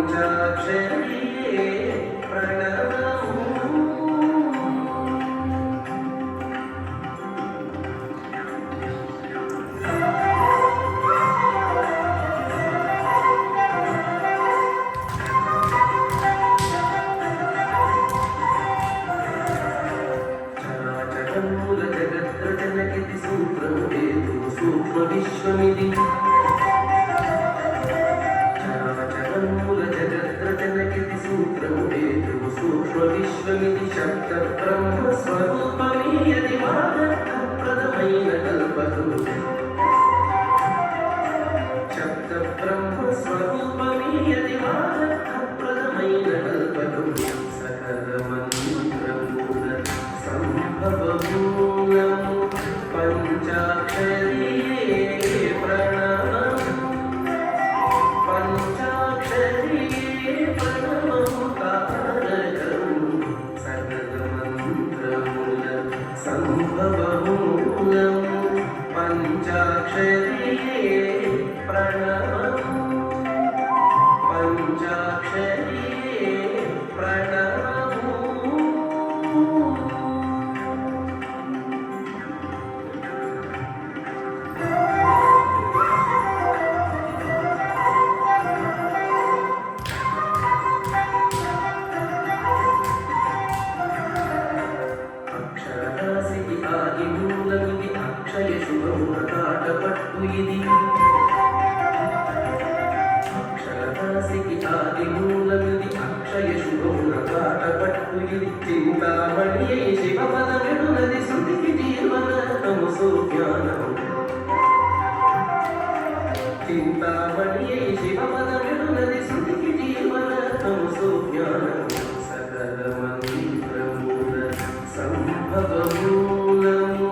పంచాక్షరియే ప్రణవము చరాచరముల జగద్రచనకితి సూత్రము హేతు సూక్ష్మ విశ్వమిది విశ్వమిది శబ్ద బ్రహ్మ స్వరూపమే యది వాదర్థప్రదమైన కల్పతు శబ్ద బ్రహ్మ స్వరూపమే యది వాదర్థప్రదమైన కల్పతు సకల మంత్రమూల సంభవమూలము పంచాక్షరియే ప్రణవము పంచాక్షరియే ప్రణవము సంభవమూలము పంచాక్షరియే ప్రణవము పంచాక్షరియే ప్రణవము ఆదిమూలమిది అక్షయ శుభమున కాటపట్టు ఇది అక్షరరాశికి ఆదిమూలమిది అక్షయ శుభమున కాటపట్టు ఇది చింతామణి శివపదమెడునది శృతికి జీవన తమసో జ్ఞానము చింతామణి శివపదమెడునది శృతికి జీవన తమసో జ్ఞానము సకల మంత్రమూల సంభవమూలము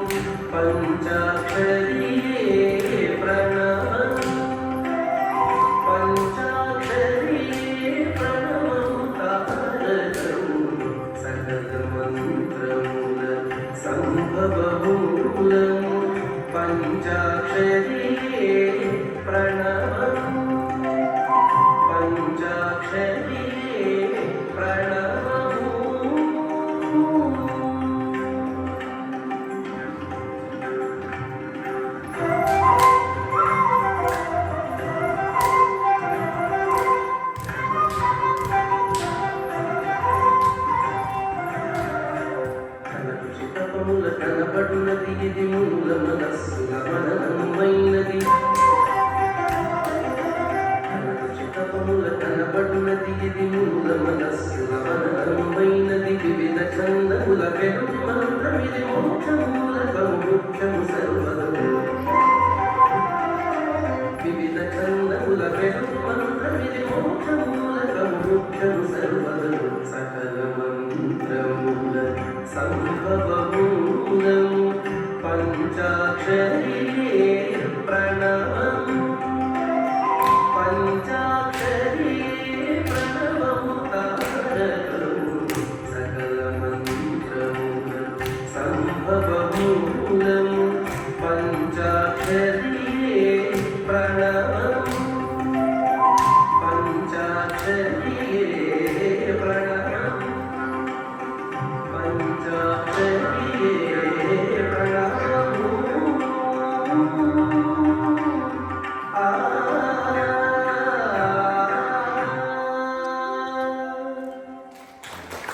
పంచాక్షరియే ప్రణవము పంచాక్షరియే ప్రణవము తారకము సకల మంత్రమూల సంభవమూలము పంచాక్షరియే ప్రణవము పంచాక్షరియే ప్రణవము కనపడునది ఇది మూల మనస్సుల మననమైనది కనపడునది ఇది మూల మనస్సుల మననమైనది వివిధ చందముల పెరుగు మంత్రమిది మోక్షమూలకము ముఖ్యము సర్వ